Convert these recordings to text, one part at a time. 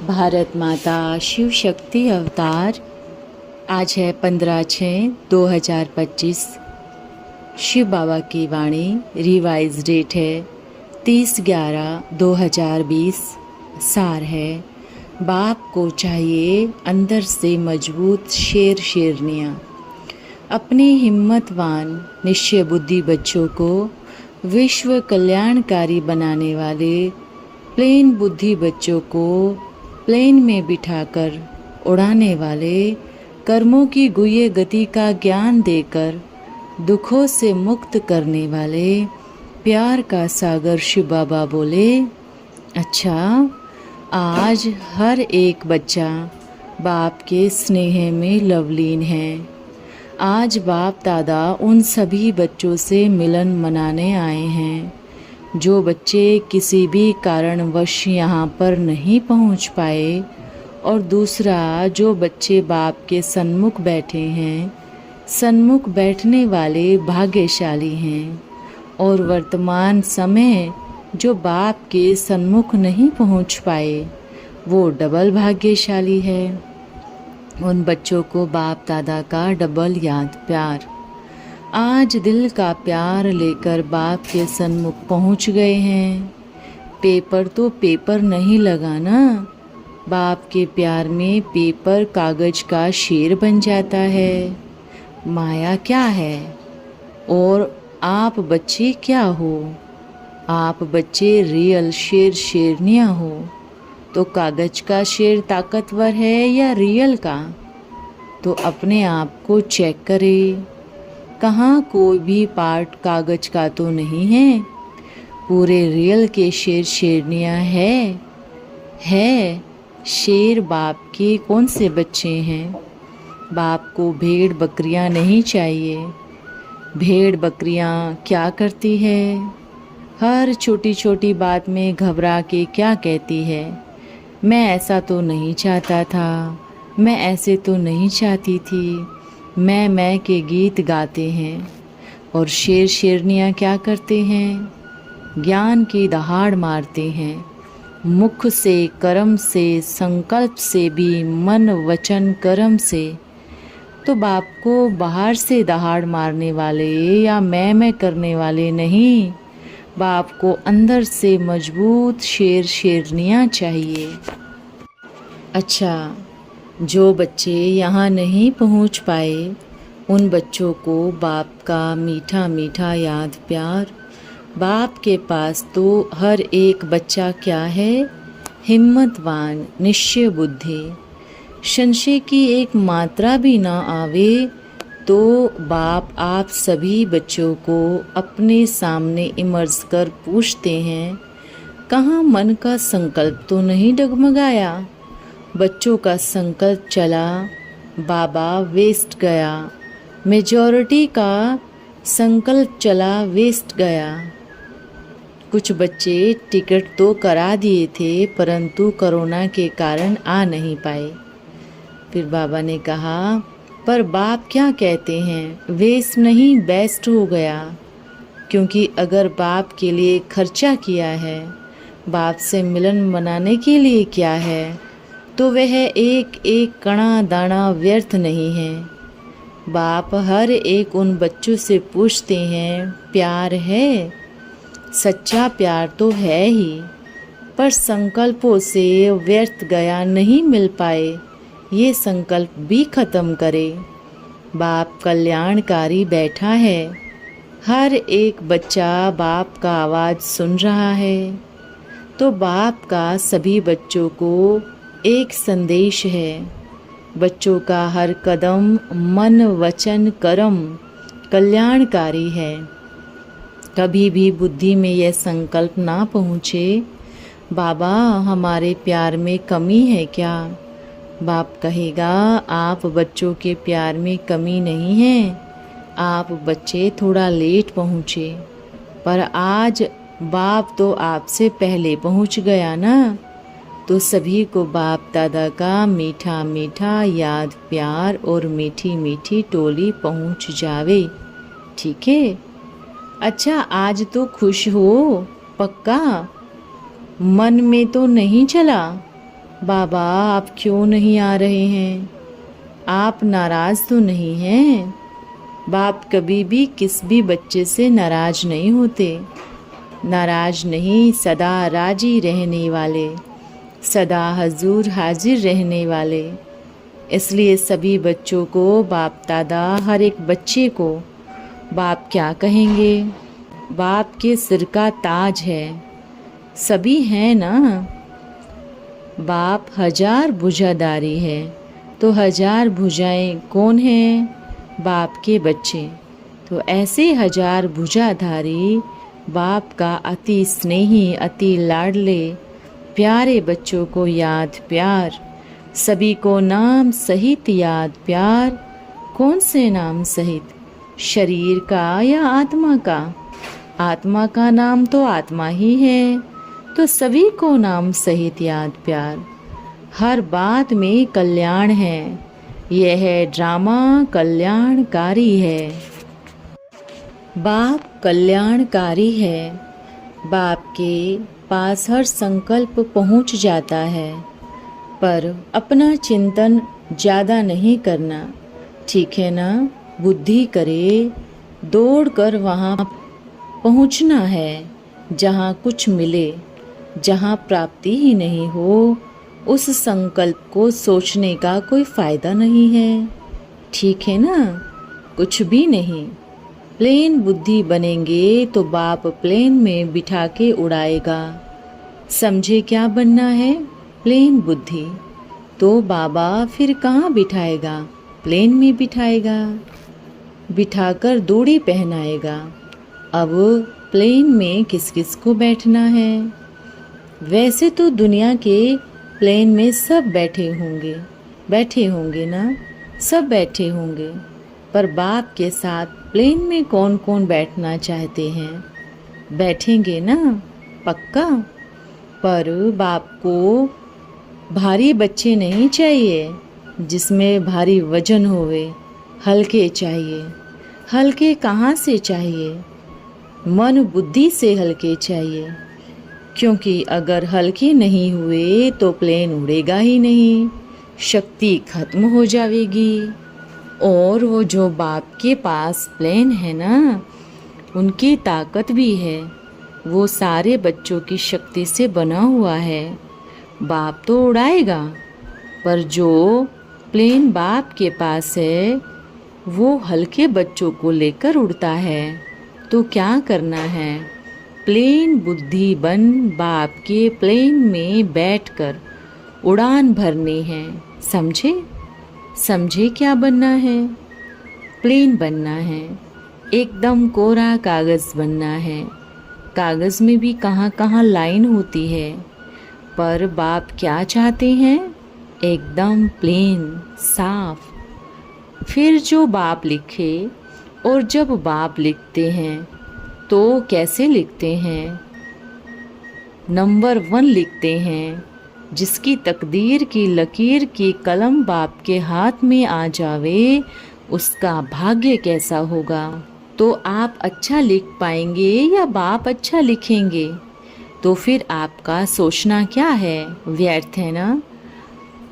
भारत माता शिव शक्ति अवतार। आज है 15/6/2025। शिव बाबा की वाणी। रिवाइज डेट है 30/11/2020। सार है, बाप को चाहिए अंदर से मजबूत शेर शेरनियाँ। अपने हिम्मतवान निश्चय बुद्धि बच्चों को विश्व कल्याणकारी बनाने वाले प्लेन बुद्धि बच्चों को प्लेन में बिठाकर उड़ाने वाले कर्मों की गुह्य गति का ज्ञान देकर दुखों से मुक्त करने वाले प्यार का सागर शिव बाबा बोले, अच्छा आज हर एक बच्चा बाप के स्नेह में लवलीन है। आज बाप दादा उन सभी बच्चों से मिलन मनाने आए हैं जो बच्चे किसी भी कारणवश यहाँ पर नहीं पहुँच पाए, और दूसरा जो बच्चे बाप के सन्मुख बैठे हैं, सन्मुख बैठने वाले भाग्यशाली हैं, और वर्तमान समय जो बाप के सन्मुख नहीं पहुँच पाए वो डबल भाग्यशाली है। उन बच्चों को बाप दादा का डबल याद प्यार। आज दिल का प्यार लेकर बाप के सन्मुख पहुँच गए हैं। पेपर तो पेपर नहीं लगा ना, बाप के प्यार में पेपर कागज का शेर बन जाता है। माया क्या है और आप बच्चे क्या हो? आप बच्चे रियल शेर शेरनियाँ हो। तो कागज का शेर ताकतवर है या रियल का? तो अपने आप को चेक करें, कहाँ कोई भी पार्ट कागज का तो नहीं है। पूरे रियल के शेर शेरनियाँ है। शेर बाप के कौन से बच्चे हैं? बाप को भेड़ बकरियाँ नहीं चाहिए। भेड़ बकरियाँ क्या करती है? हर छोटी छोटी बात में घबरा के क्या कहती है, मैं ऐसा तो नहीं चाहता था, मैं ऐसे तो नहीं चाहती थी। मैं के गीत गाते हैं। और शेर शेरनियाँ क्या करते हैं? ज्ञान की दहाड़ मारते हैं। मुख से, कर्म से, संकल्प से भी, मन वचन कर्म से। तो बाप को बाहर से दहाड़ मारने वाले या मैं करने वाले नहीं, बाप को अंदर से मजबूत शेर शेरनियाँ चाहिए। अच्छा, जो बच्चे यहाँ नहीं पहुँच पाए उन बच्चों को बाप का मीठा मीठा याद प्यार। बाप के पास तो हर एक बच्चा क्या है? हिम्मतवान निश्चय बुद्धि। संशय की एक मात्रा भी ना आवे तो बाप आप सभी बच्चों को अपने सामने इमर्ज कर पूछते हैं, कहाँ मन का संकल्प तो नहीं डगमगाया? बच्चों का संकल्प चला, बाबा वेस्ट गया। मेजॉरिटी का संकल्प चला, वेस्ट गया। कुछ बच्चे टिकट तो करा दिए थे परंतु कोरोना के कारण आ नहीं पाए। फिर बाबा ने कहा, पर बाप क्या कहते हैं, वेस्ट नहीं बेस्ट हो गया। क्योंकि अगर बाप के लिए खर्चा किया है, बाप से मिलन मनाने के लिए क्या है, तो वह एक एक कणा दाना व्यर्थ नहीं है। बाप हर एक उन बच्चों से पूछते हैं, प्यार है? सच्चा प्यार तो है ही, पर संकल्पों से व्यर्थ गया नहीं मिल पाए, ये संकल्प भी खत्म करे। बाप कल्याणकारी बैठा है। हर एक बच्चा बाप का आवाज़ सुन रहा है। तो बाप का सभी बच्चों को एक संदेश है। बच्चों का हर कदम मन वचन कर्म कल्याणकारी है। कभी भी बुद्धि में यह संकल्प ना पहुँचे, बाबा हमारे प्यार में कमी है क्या? बाप कहेगा, आप बच्चों के प्यार में कमी नहीं है, आप बच्चे थोड़ा लेट पहुँचे। पर आज बाप तो आपसे पहले पहुँच गया ना। तो सभी को बाप दादा का मीठा मीठा याद प्यार और मीठी मीठी टोली पहुँच जावे। ठीक है? अच्छा, आज तो खुश हो पक्का? मन में तो नहीं चला? बाबा आप क्यों नहीं आ रहे हैं? आप नाराज़ तो नहीं हैं? बाप कभी भी किस भी बच्चे से नाराज़ नहीं होते। नाराज़ नहीं, सदा राजी रहने वाले, सदा हजूर हाजिर रहने वाले। इसलिए सभी बच्चों को बाप दादा हर एक बच्चे को बाप क्या कहेंगे? बाप के सिर का ताज है। सभी हैं ना? बाप हजार भुजाधारी है, तो हजार भुजाएं कौन हैं? बाप के बच्चे। तो ऐसे हजार भुजाधारी बाप का अति स्नेही, अति लाडले प्यारे बच्चों को याद प्यार, सभी को नाम सहित याद प्यार। कौन से नाम सहित? शरीर का या आत्मा का? आत्मा का नाम तो आत्मा ही है, तो सभी को नाम सहित याद प्यार। हर बात में कल्याण है, यह ड्रामा कल्याणकारी है। बाप कल्याणकारी है। बाप के पास हर संकल्प पहुंच जाता है, पर अपना चिंतन ज़्यादा नहीं करना, ठीक है ना? बुद्धि करे, दौड़ कर वहाँ पहुँचना है जहाँ कुछ मिले। जहाँ प्राप्ति ही नहीं हो, उस संकल्प को सोचने का कोई फ़ायदा नहीं है, ठीक है ना? कुछ भी नहीं। प्लेन बुद्धि बनेंगे तो बाप प्लेन में बिठा के उड़ाएगा। समझे क्या बनना है? प्लेन बुद्धि। तो बाबा फिर कहाँ बिठाएगा? प्लेन में बिठाएगा, बिठाकर डोरी पहनाएगा। अब प्लेन में किस किस को बैठना है? वैसे तो दुनिया के प्लेन में सब बैठे होंगे ना? सब बैठे होंगे, पर बाप के साथ प्लेन में कौन कौन बैठना चाहते हैं? बैठेंगे ना? पक्का? पर बाप को भारी बच्चे नहीं चाहिए जिसमें भारी वजन होवे, हल्के चाहिए। हल्के कहाँ से चाहिए? मन बुद्धि से हल्के चाहिए, क्योंकि अगर हल्के नहीं हुए तो प्लेन उड़ेगा ही नहीं, शक्ति खत्म हो जाएगी। और वो जो बाप के पास प्लेन है ना, उनकी ताकत भी है, वो सारे बच्चों की शक्ति से बना हुआ है। बाप तो उड़ाएगा, पर जो प्लेन बाप के पास है वो हल्के बच्चों को लेकर उड़ता है। तो क्या करना है? प्लेन बुद्धि बन बाप के प्लेन में बैठकर उड़ान भरनी है। समझे क्या बनना है? प्लेन बनना है, एकदम कोरा कागज़ बनना है। कागज़ में भी कहाँ कहाँ लाइन होती है, पर बाप क्या चाहते हैं? एकदम प्लेन, साफ। फिर जो बाप लिखे, और जब बाप लिखते हैं तो कैसे लिखते हैं? नंबर 1 लिखते हैं। जिसकी तकदीर की लकीर की कलम बाप के हाथ में आ जावे, उसका भाग्य कैसा होगा? तो आप अच्छा लिख पाएंगे या बाप अच्छा लिखेंगे? तो फिर आपका सोचना क्या है? व्यर्थ है ना?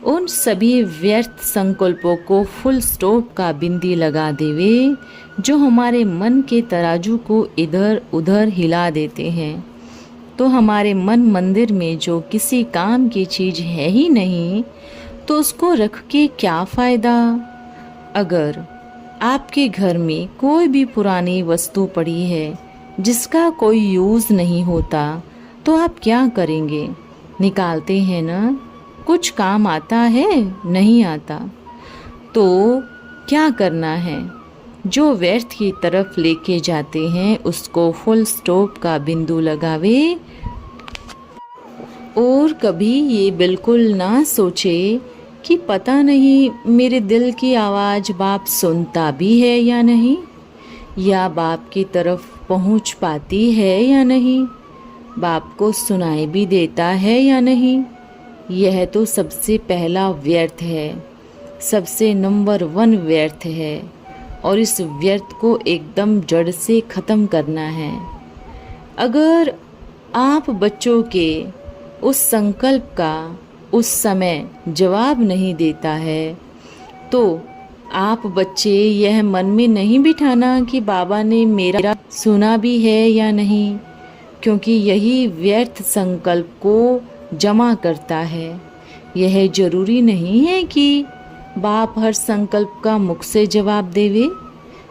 उन सभी व्यर्थ संकल्पों को फुल स्टॉप का बिंदी लगा देवे, जो हमारे मन के तराजू को इधर उधर हिला देते हैं। तो हमारे मन मंदिर में जो किसी काम की चीज़ है ही नहीं, तो उसको रख के क्या फ़ायदा? अगर आपके घर में कोई भी पुरानी वस्तु पड़ी है जिसका कोई यूज़ नहीं होता, तो आप क्या करेंगे? निकालते हैं ना? कुछ काम आता है? नहीं आता। तो क्या करना है? जो व्यर्थ की तरफ लेके जाते हैं उसको फुल स्टॉप का बिंदु लगावे, और कभी ये बिल्कुल ना सोचे कि पता नहीं मेरे दिल की आवाज़ बाप सुनता भी है या नहीं, या बाप की तरफ पहुंच पाती है या नहीं, बाप को सुनाई भी देता है या नहीं। यह तो सबसे पहला व्यर्थ है, सबसे नंबर 1 व्यर्थ है, और इस व्यर्थ को एकदम जड़ से ख़त्म करना है। अगर आप बच्चों के उस संकल्प का उस समय जवाब नहीं देता है, तो आप बच्चे यह मन में नहीं बिठाना कि बाबा ने मेरा सुना भी है या नहीं, क्योंकि यही व्यर्थ संकल्प को जमा करता है। यह जरूरी नहीं है कि बाप हर संकल्प का मुख से जवाब देवे,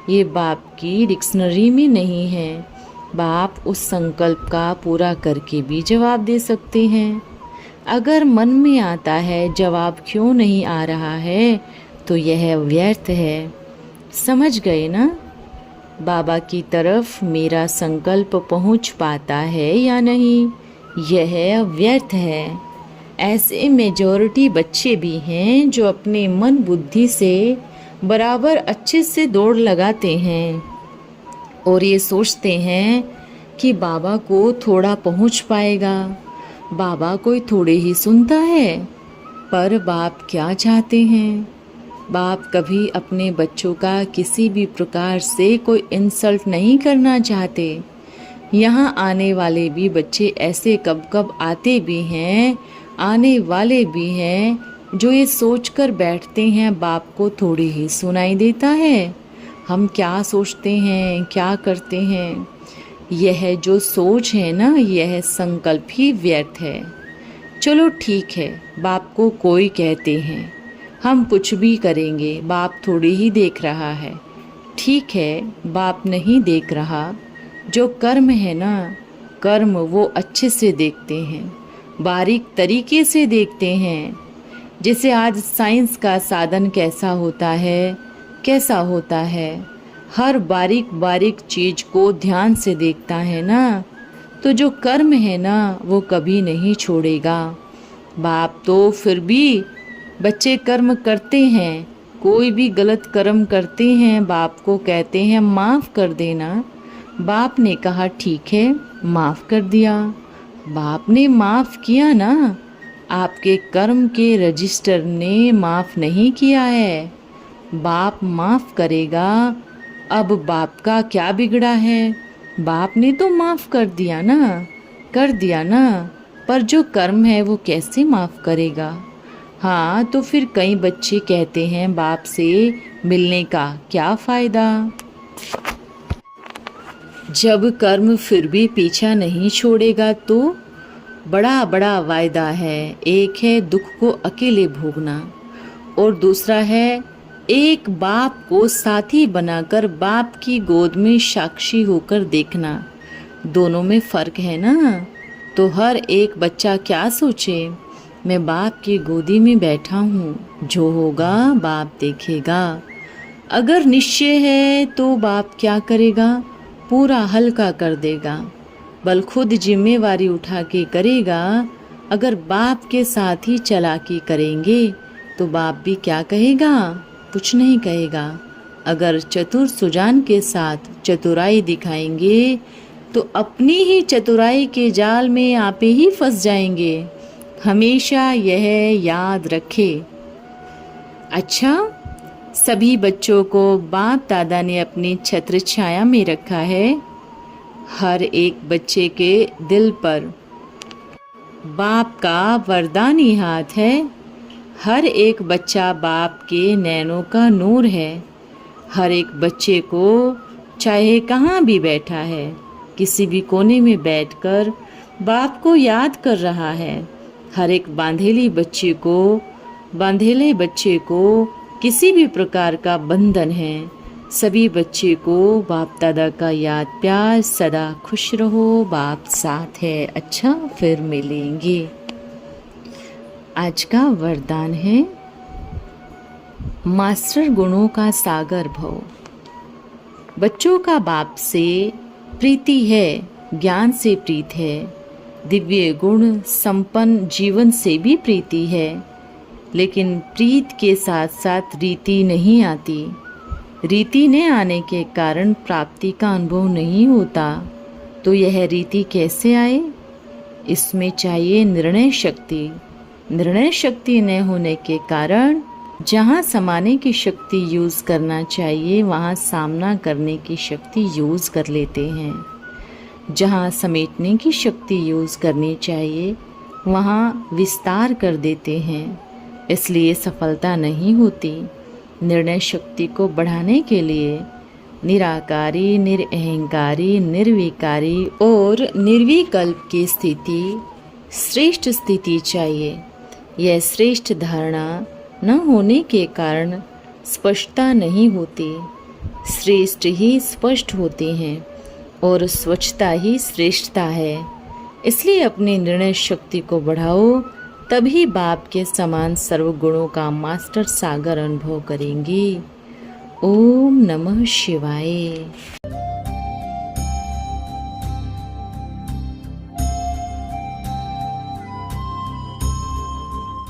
ये बाप की डिक्शनरी में नहीं है। बाप उस संकल्प का पूरा करके भी जवाब दे सकते हैं। अगर मन में आता है जवाब क्यों नहीं आ रहा है, तो यह व्यर्थ है। समझ गए ना? बाबा की तरफ मेरा संकल्प पहुंच पाता है या नहीं, यह व्यर्थ है। ऐसे मेजॉरिटी बच्चे भी हैं जो अपने मन बुद्धि से बराबर अच्छे से दौड़ लगाते हैं और ये सोचते हैं कि बाबा को थोड़ा पहुंच पाएगा, बाबा कोई थोड़े ही सुनता है। पर बाप क्या चाहते हैं? बाप कभी अपने बच्चों का किसी भी प्रकार से कोई इंसल्ट नहीं करना चाहते। यहाँ आने वाले भी बच्चे ऐसे कब कब आते भी हैं, आने वाले भी हैं जो ये सोचकर बैठते हैं बाप को थोड़ी ही सुनाई देता है। हम क्या सोचते हैं, क्या करते हैं, यह जो सोच है ना, यह संकल्प ही व्यर्थ है। चलो ठीक है, बाप को कोई कहते हैं, हम कुछ भी करेंगे, बाप थोड़ी ही देख रहा है। ठीक है, बाप नहीं देख रहा, जो कर्म है ना, कर्म वो अच्छे से देखते हैं, बारीक तरीके से देखते हैं। जैसे आज साइंस का साधन कैसा होता है, कैसा होता है, हर बारीक बारीक चीज को ध्यान से देखता है ना, तो जो कर्म है ना वो कभी नहीं छोड़ेगा। बाप तो फिर भी बच्चे कर्म करते हैं, कोई भी गलत कर्म करते हैं, बाप को कहते हैं माफ़ कर देना। बाप ने कहा ठीक है, माफ़ कर दिया। बाप ने माफ़ किया ना, आपके कर्म के रजिस्टर ने माफ़ नहीं किया है। बाप माफ़ करेगा। अब बाप का क्या बिगड़ा है? बाप ने तो माफ़ कर दिया ना, कर दिया ना, पर जो कर्म है वो कैसे माफ़ करेगा? हाँ, तो फिर कई बच्चे कहते हैं बाप से मिलने का क्या फ़ायदा, जब कर्म फिर भी पीछा नहीं छोड़ेगा। तो बड़ा बड़ा वायदा है, एक है दुख को अकेले भोगना और दूसरा है एक बाप को साथी बनाकर बाप की गोद में साक्षी होकर देखना। दोनों में फ़र्क है ना। तो हर एक बच्चा क्या सोचे, मैं बाप की गोदी में बैठा हूँ, जो होगा बाप देखेगा। अगर निश्चय है तो बाप क्या करेगा, पूरा हल्का कर देगा, बल खुद जिम्मेवारी उठा के करेगा। अगर बाप के साथ ही चालाकी करेंगे तो बाप भी क्या कहेगा, कुछ नहीं कहेगा। अगर चतुर सुजान के साथ चतुराई दिखाएंगे तो अपनी ही चतुराई के जाल में आप ही फंस जाएंगे। हमेशा यह याद रखें। अच्छा, सभी बच्चों को बाप दादा ने अपनी छत्र छाया में रखा है। हर एक बच्चे के दिल पर बाप का वरदानी हाथ है। हर एक बच्चा बाप के नैनों का नूर है। हर एक बच्चे को चाहे कहाँ भी बैठा है, किसी भी कोने में बैठकर बाप को याद कर रहा है। हर एक बांधेले बच्चे को किसी भी प्रकार का बंधन है। सभी बच्चे को बाप दादा का याद प्यार, सदा खुश रहो, बाप साथ है। अच्छा, फिर मिलेंगे। आज का वरदान है, मास्टर गुणों का सागर भव। बच्चों का बाप से प्रीति है, ज्ञान से प्रीत है, दिव्य गुण संपन्न जीवन से भी प्रीति है। लेकिन प्रीत के साथ साथ रीति नहीं आती। रीति न आने के कारण प्राप्ति का अनुभव नहीं होता। तो यह रीति कैसे आए? इसमें चाहिए निर्णय शक्ति। निर्णय शक्ति न होने के कारण जहाँ समाने की शक्ति यूज़ करना चाहिए वहाँ सामना करने की शक्ति यूज़ कर लेते हैं। जहाँ समेटने की शक्ति यूज़ करनी चाहिए वहाँ विस्तार कर देते हैं, इसलिए सफलता नहीं होती। निर्णय शक्ति को बढ़ाने के लिए निराकारी, निरअहंकारी, निर्विकारी और निर्विकल्प की स्थिति श्रेष्ठ स्थिति चाहिए। यह श्रेष्ठ धारणा न होने के कारण स्पष्टता नहीं होती। श्रेष्ठ ही स्पष्ट होते हैं और स्वच्छता ही श्रेष्ठता है। इसलिए अपनी निर्णय शक्ति को बढ़ाओ, तभी बाप के समान सर्वगुणों का मास्टर सागर अनुभव करेंगी। ओम नमः शिवाय।